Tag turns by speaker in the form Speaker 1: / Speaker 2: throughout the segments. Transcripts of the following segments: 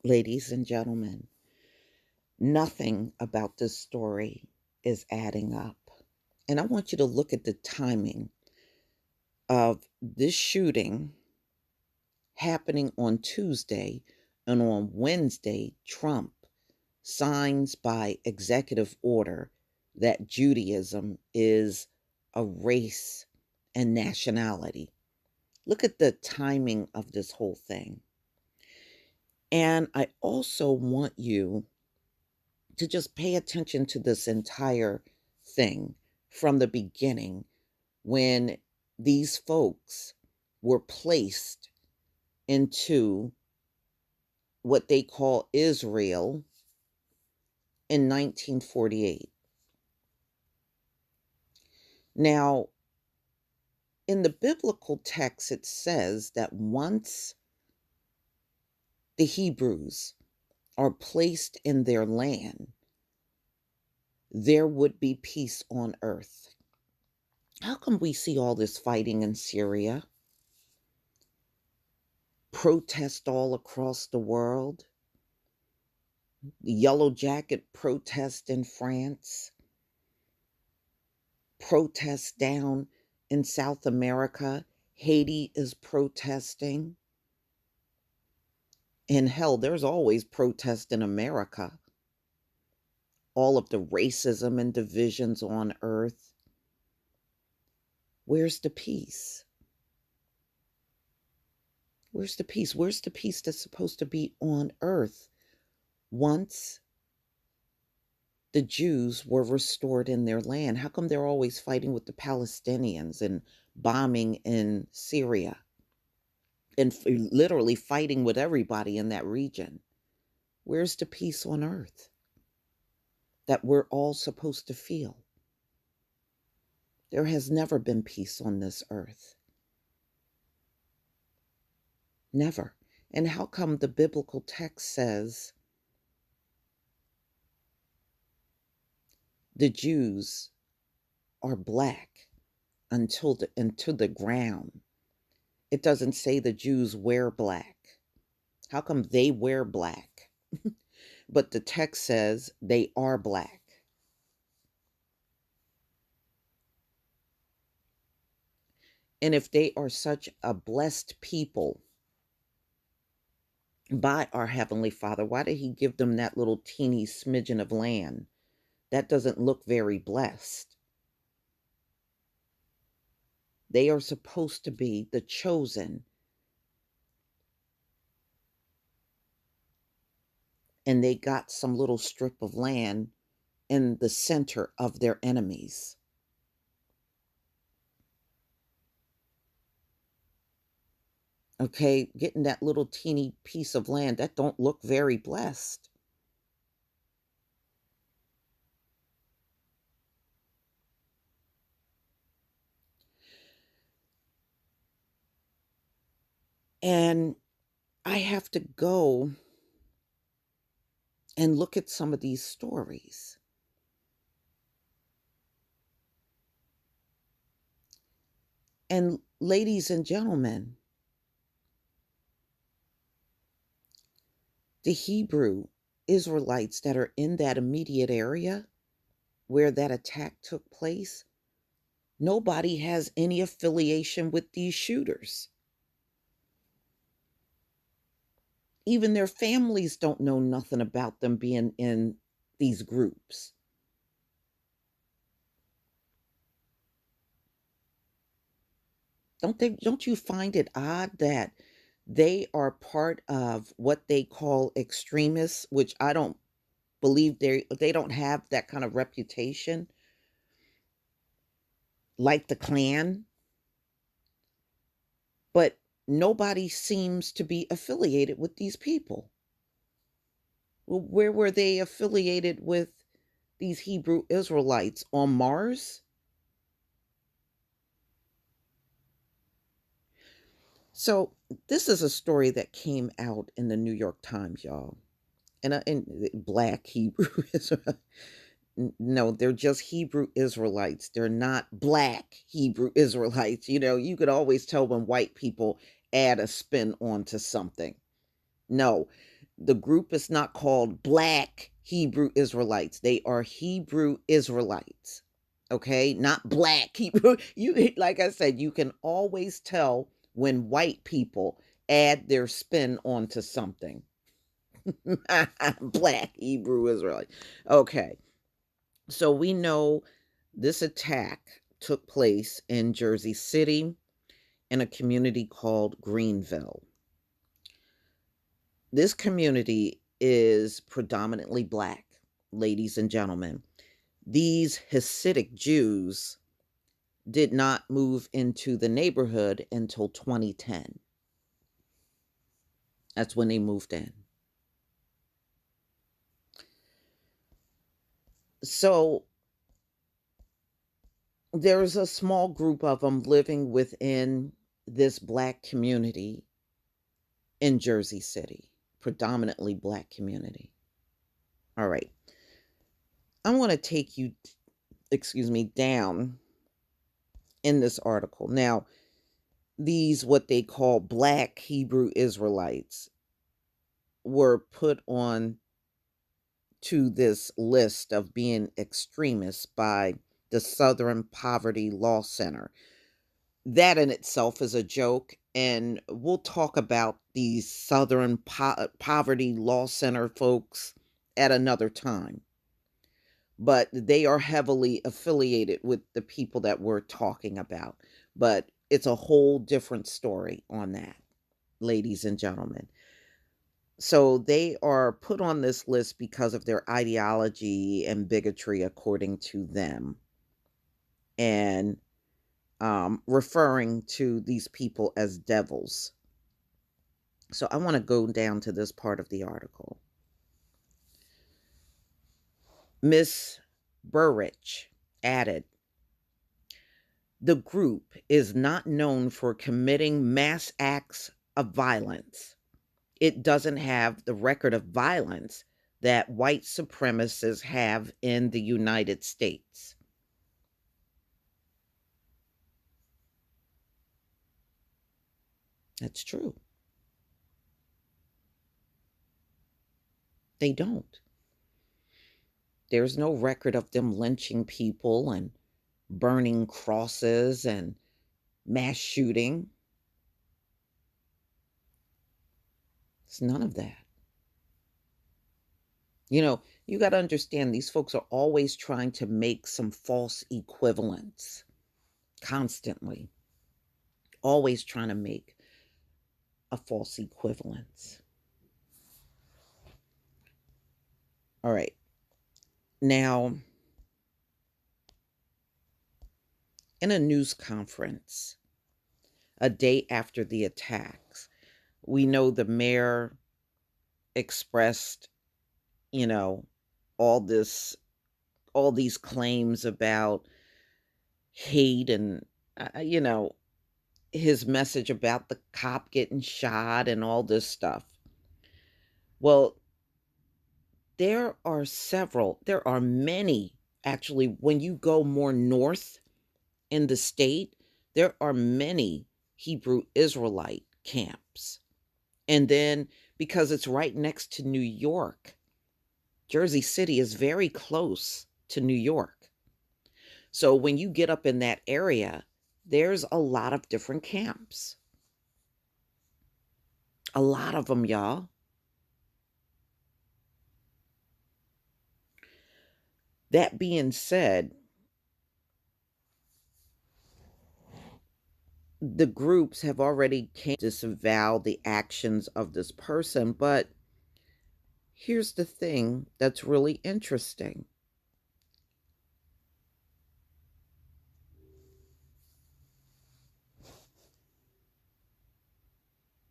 Speaker 1: Ladies and gentlemen, nothing about this story is adding up. And I want you to look at the timing of this shooting happening on Tuesday, and on Wednesday, Trump signs by executive order that Judaism is a race and nationality. Look at the timing of this whole thing. And I also want you to just pay attention to this entire thing from the beginning when these folks were placed into what they call Israel in 1948. Now, in the biblical text, it says that once the Hebrews are placed in their land, there would be peace on earth. How come we see all this fighting in Syria? Protest all across the world? The Yellow Jacket protest in France? Protests down in South America? Haiti is protesting. And hell, there's always protest in America. All of the racism and divisions on earth. Where's the peace? Where's the peace? Where's the peace that's supposed to be on earth once the Jews were restored in their land? How come they're always fighting with the Palestinians and bombing in Syria and literally fighting with everybody in that region? Where's the peace on earth that we're all supposed to feel? There has never been peace on this earth. Never. And how come the biblical text says the Jews are black until into the ground? It doesn't say the Jews wear black. How come they wear black? But the text says they are black. And if they are such a blessed people by our Heavenly Father, why did He give them that little teeny smidgen of land? That doesn't look very blessed. They are supposed to be the chosen. And they got some little strip of land in the center of their enemies. Okay, getting that little teeny piece of land, that don't look very blessed. And I have to go and look at some of these stories. And ladies and gentlemen, the Hebrew Israelites that are in that immediate area where that attack took place, nobody has any affiliation with these shooters. Even their families don't know nothing about them being in these groups. Don't you find it odd that they are part of what they call extremists, which I don't believe they don't have that kind of reputation like the Klan, but nobody seems to be affiliated with these people. Well, where were they affiliated with these Hebrew Israelites? On Mars? So this is a story that came out in the New York Times, y'all. And black Hebrew Israel. No, they're just Hebrew Israelites. They're not black Hebrew Israelites. You know, you could always tell when white people add a spin onto something. No, The group is not called Black Hebrew Israelites. They are Hebrew Israelites. Okay? Not Black Hebrew. You, like I said, you can always tell when white people add their spin onto something. Black Hebrew Israelite. Okay. So we know this attack took place in Jersey City in a community called Greenville. This community is predominantly black, ladies and gentlemen. These Hasidic Jews did not move into the neighborhood until 2010. That's when they moved in. So there's a small group of them living within this black community in Jersey City, predominantly black community. All right. I want to take you, excuse me, down in this article. Now, these what they call black Hebrew Israelites were put on to this list of being extremists by the Southern Poverty Law Center. That in itself is a joke, and we'll talk about these Southern Poverty Law Center folks at another time. But they are heavily affiliated with the people that we're talking about. But it's a whole different story on that, ladies and gentlemen. So they are put on this list because of their ideology and bigotry, according to them, and referring to these people as devils. So I want to go down to this part of the article. Miss Burrich added, the group is not known for committing mass acts of violence. It doesn't have the record of violence that white supremacists have in the United States. That's true. They don't. There's no record of them lynching people and burning crosses and mass shooting. It's none of that. You got to understand these folks are always trying to make some false equivalence, constantly. Always trying to make a false equivalence. All right. Now, in a news conference a day after the attacks, we know the mayor expressed, you know, all this all these claims about hate and his message about the cop getting shot and all this stuff. Well, there are many, actually, when you go more north in the state, there are many Hebrew Israelite camps. And then because it's right next to New York, Jersey City is very close to New York. So when you get up in that area, there's a lot of different camps. A lot of them, y'all. That being said, the groups have already came to disavow the actions of this person, but here's the thing that's really interesting.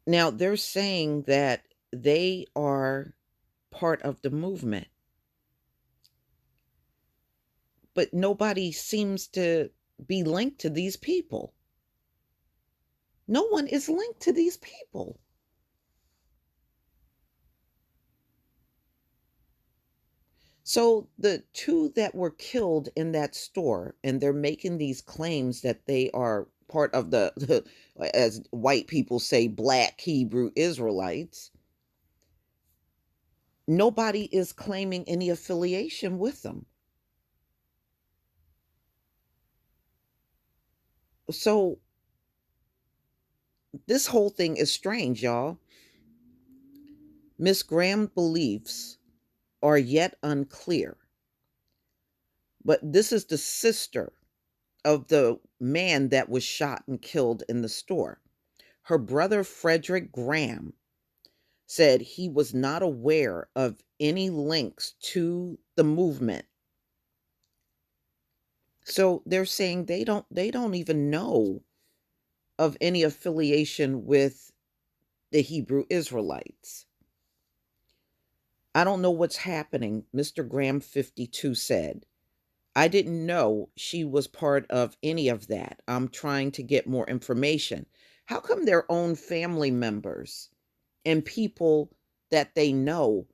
Speaker 1: Now, they're saying that they are part of the movement, but nobody seems to be linked to these people. No one is linked to these people. So the two that were killed in that store, and they're making these claims that they are part of as white people say, black Hebrew Israelites. Nobody is claiming any affiliation with them. So this whole thing is strange, y'all. Miss Graham's beliefs are yet unclear, but this is the sister of the man that was shot and killed in the store. Her brother, Frederick Graham, said he was not aware of any links to the movement. So they're saying they don't even know of any affiliation with the Hebrew Israelites. I don't know what's happening, Mr. Graham 52 said. I didn't know she was part of any of that. I'm trying to get more information. How come their own family members and people that they know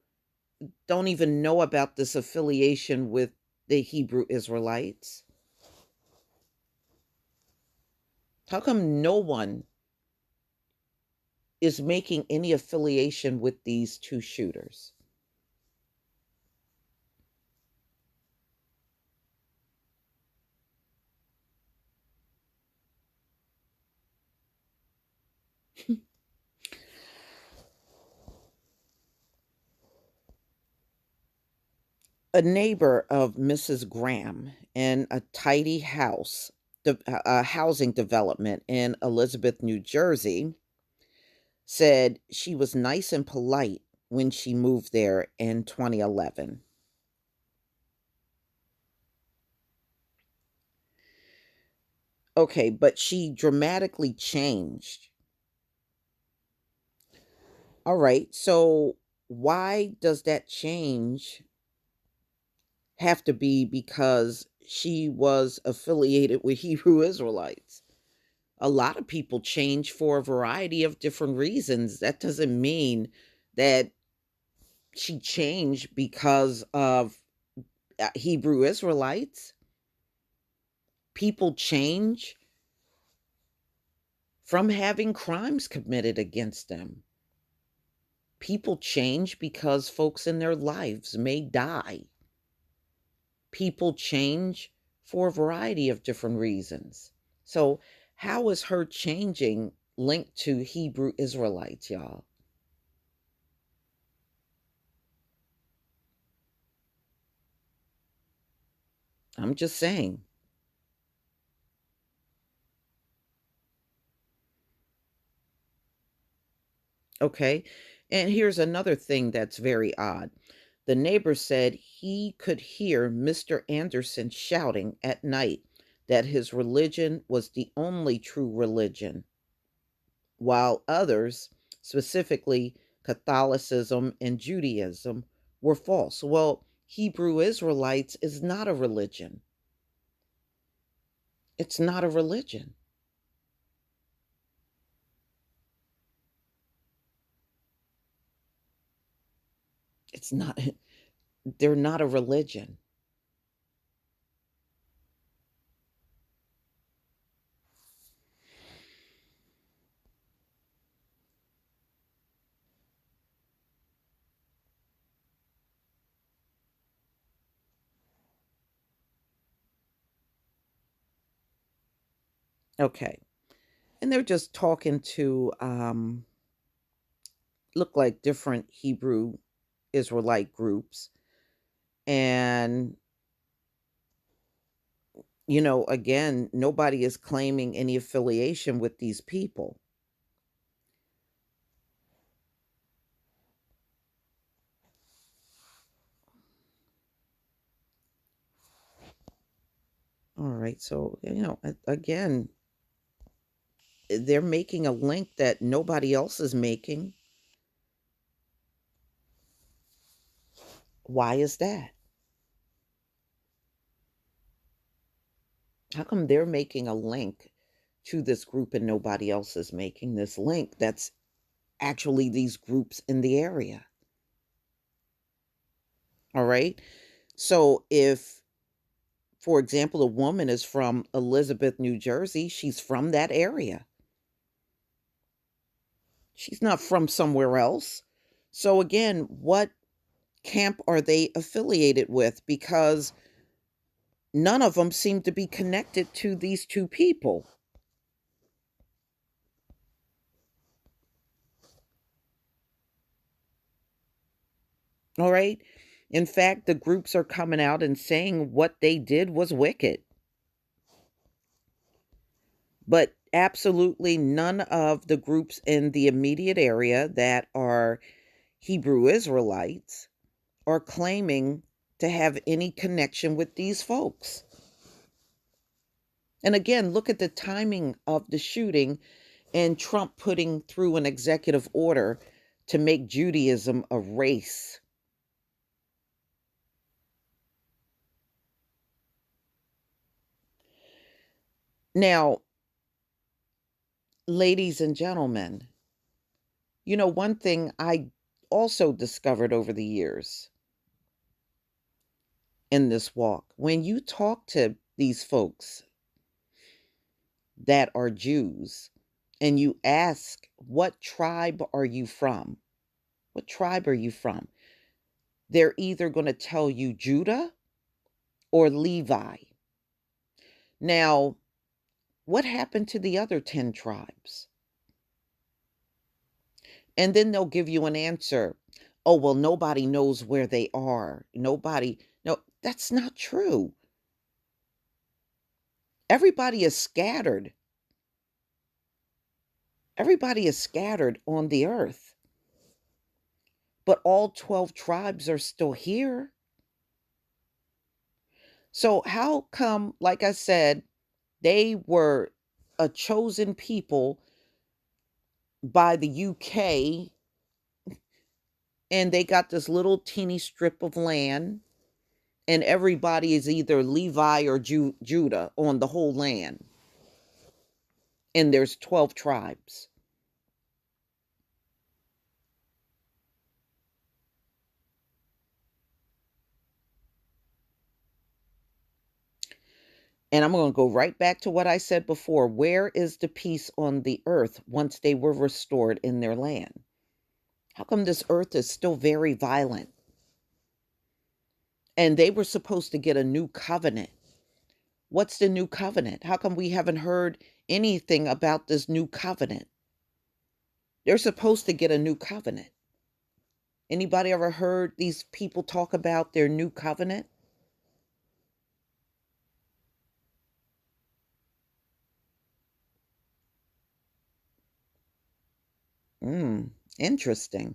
Speaker 1: don't even know about this affiliation with the Hebrew Israelites? How come no one is making any affiliation with these two shooters? A neighbor of Mrs. Graham in a tidy house, a housing development in Elizabeth, New Jersey, said she was nice and polite when she moved there in 2011. Okay, but she dramatically changed. All right, so why does that change have to be because she was affiliated with Hebrew Israelites? A lot of people change for a variety of different reasons. That doesn't mean that she changed because of Hebrew Israelites. People change from having crimes committed against them. People change because folks in their lives may die. People change for a variety of different reasons. So, how is her changing linked to Hebrew Israelites, y'all? I'm just saying. Okay. And here's another thing that's very odd. The neighbor said he could hear Mr. Anderson shouting at night that his religion was the only true religion, while others, specifically Catholicism and Judaism, were false. Well, Hebrew Israelites is not a religion. It's not a religion. It's not, they're not a religion. Okay. And they're just talking to look like different Hebrew Israelite groups. And, again, nobody is claiming any affiliation with these people. All right. So, again, they're making a link that nobody else is making. Why is that? How come they're making a link to this group and nobody else is making this link that's actually these groups in the area? All right. So, if, for example, a woman is from Elizabeth, New Jersey, she's from that area. She's not from somewhere else. So again, what camp are they affiliated with? Because none of them seem to be connected to these two people. All right. In fact, the groups are coming out and saying what they did was wicked. But absolutely none of the groups in the immediate area that are Hebrew Israelites are claiming to have any connection with these folks. And again, look at the timing of the shooting and Trump putting through an executive order to make Judaism a race. Now, ladies and gentlemen, one thing I also discovered over the years in this walk, when you talk to these folks that are Jews and you ask, what tribe are you from? What tribe are you from? They're either going to tell you Judah or Levi. Now, what happened to the other 10 tribes? And then they'll give you an answer. Oh, well, nobody knows where they are. Nobody. No, that's not true. Everybody is scattered. Everybody is scattered on the earth. But all 12 tribes are still here. So, how come, like I said, they were a chosen people by the UK and they got this little teeny strip of land, and everybody is either Levi or Judah on the whole land, and there's 12 tribes. And I'm going to go right back to what I said before. Where is the peace on the earth once they were restored in their land? How come this earth is still very violent? And they were supposed to get a new covenant. What's the new covenant? How come we haven't heard anything about this new covenant? They're supposed to get a new covenant. Anybody ever heard these people talk about their new covenant? Interesting.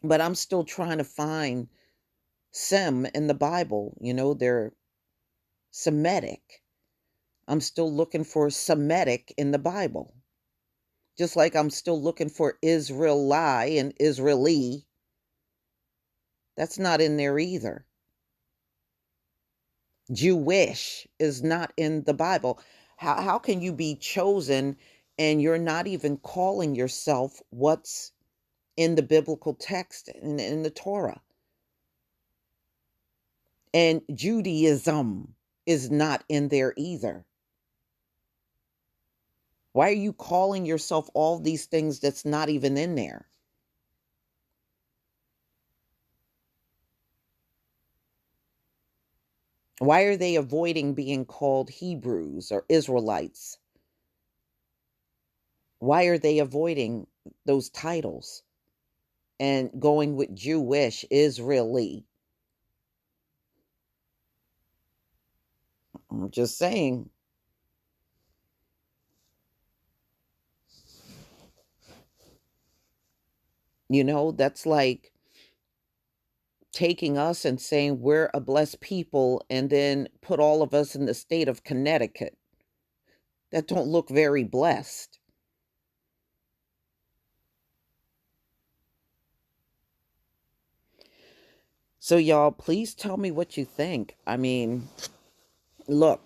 Speaker 1: But I'm still trying to find Sem in the Bible. They're Semitic. I'm still looking for Semitic in the Bible. Just like I'm still looking for Israeli and Israeli. That's not in there either. Jewish is not in the Bible. How can you be chosen and you're not even calling yourself what's in the biblical text in the Torah? And Judaism is not in there either. Why are you calling yourself all these things that's not even in there? Why are they avoiding being called Hebrews or Israelites? Why are they avoiding those titles and going with Jewish, Israeli? I'm just saying. That's like taking us and saying we're a blessed people and then put all of us in the state of Connecticut. That don't look very blessed. So y'all, please tell me what you think. I mean, look,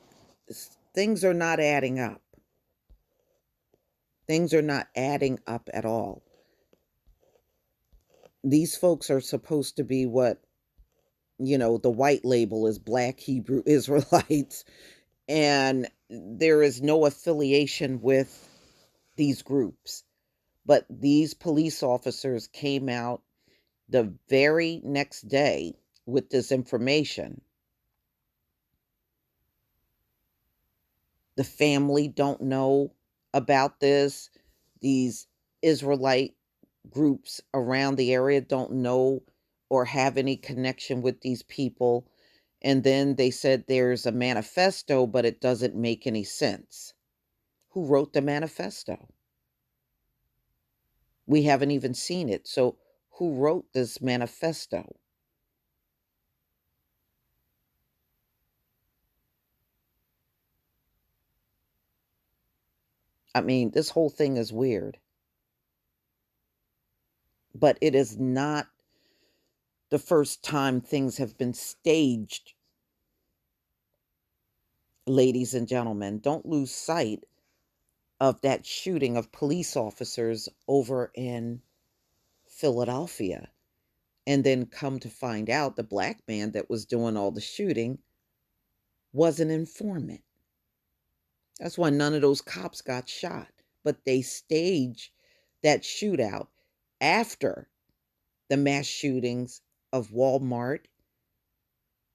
Speaker 1: things are not adding up. Things are not adding up at all. These folks are supposed to be what, the white label is Black Hebrew Israelites, and there is no affiliation with these groups. But these police officers came out The very next day, with this information, the family don't know about this. These Israelite groups around the area don't know or have any connection with these people. And then they said there's a manifesto, but it doesn't make any sense. Who wrote the manifesto? We haven't even seen it. So, who wrote this manifesto? I mean, this whole thing is weird, but it is not the first time things have been staged, ladies and gentlemen. Don't lose sight of that shooting of police officers over in Philadelphia. And then come to find out the black man that was doing all the shooting was an informant. That's why none of those cops got shot. But they staged that shootout after the mass shootings of Walmart,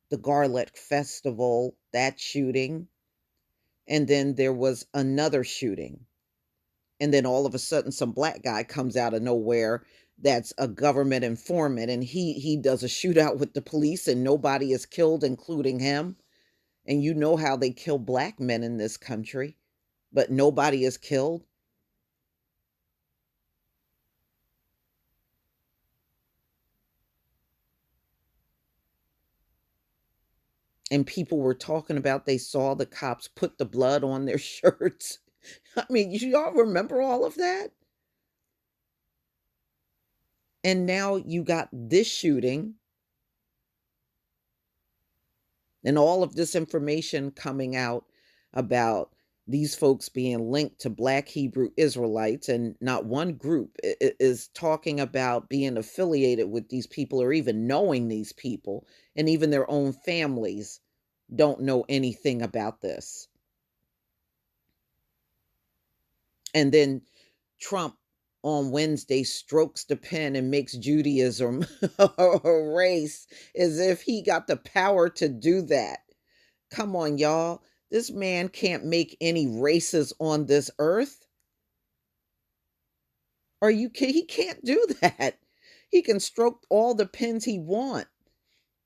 Speaker 1: the Garlic Festival, that shooting, and then there was another shooting. And then all of a sudden some black guy comes out of nowhere that's a government informant, and he does a shootout with the police and nobody is killed, including him. And you know how they kill black men in this country, but nobody is killed. And people were talking about they saw the cops put the blood on their shirts. I mean, you all remember all of that? And now you got this shooting and all of this information coming out about these folks being linked to black Hebrew Israelites, and not one group is talking about being affiliated with these people or even knowing these people, and even their own families don't know anything about this. And then Trump on Wednesday strokes the pen and makes Judaism a race, as if he got the power to do that. Come on, y'all. This man can't make any races on this earth. Are you kidding? He can't do that. He can stroke all the pens he want.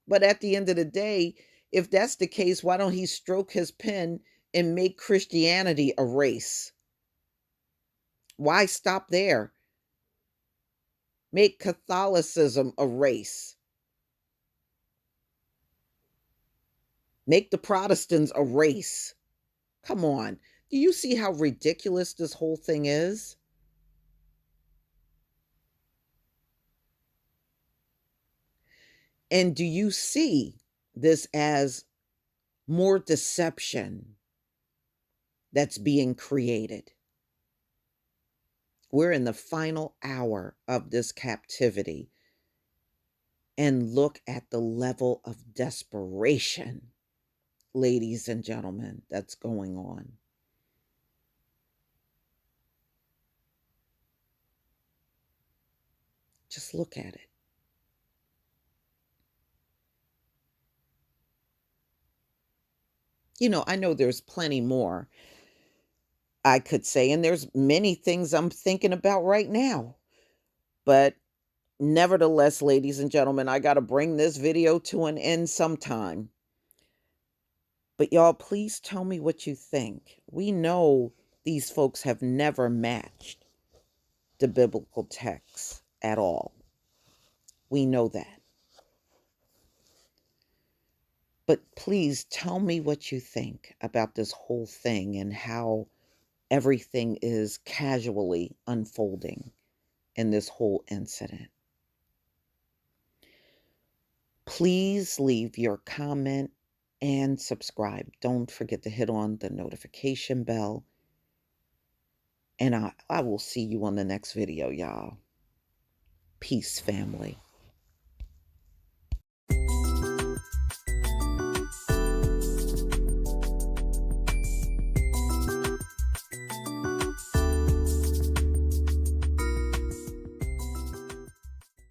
Speaker 1: But at the end of the day, if that's the case, why don't he stroke his pen and make Christianity a race? Why stop there? Make Catholicism a race. Make the Protestants a race. Come on. Do you see how ridiculous this whole thing is? And do you see this as more deception that's being created? We're in the final hour of this captivity. And look at the level of desperation, ladies and gentlemen, that's going on. Just look at it. I know there's plenty more I could say, and there's many things I'm thinking about right now. But nevertheless, ladies and gentlemen, I got to bring this video to an end sometime. But y'all, please tell me what you think. We know these folks have never matched the biblical text at all. We know that. But please tell me what you think about this whole thing and how everything is casually unfolding in this whole incident. Please leave your comment and subscribe. Don't forget to hit on the notification bell. And I will see you on the next video, y'all. Peace, family.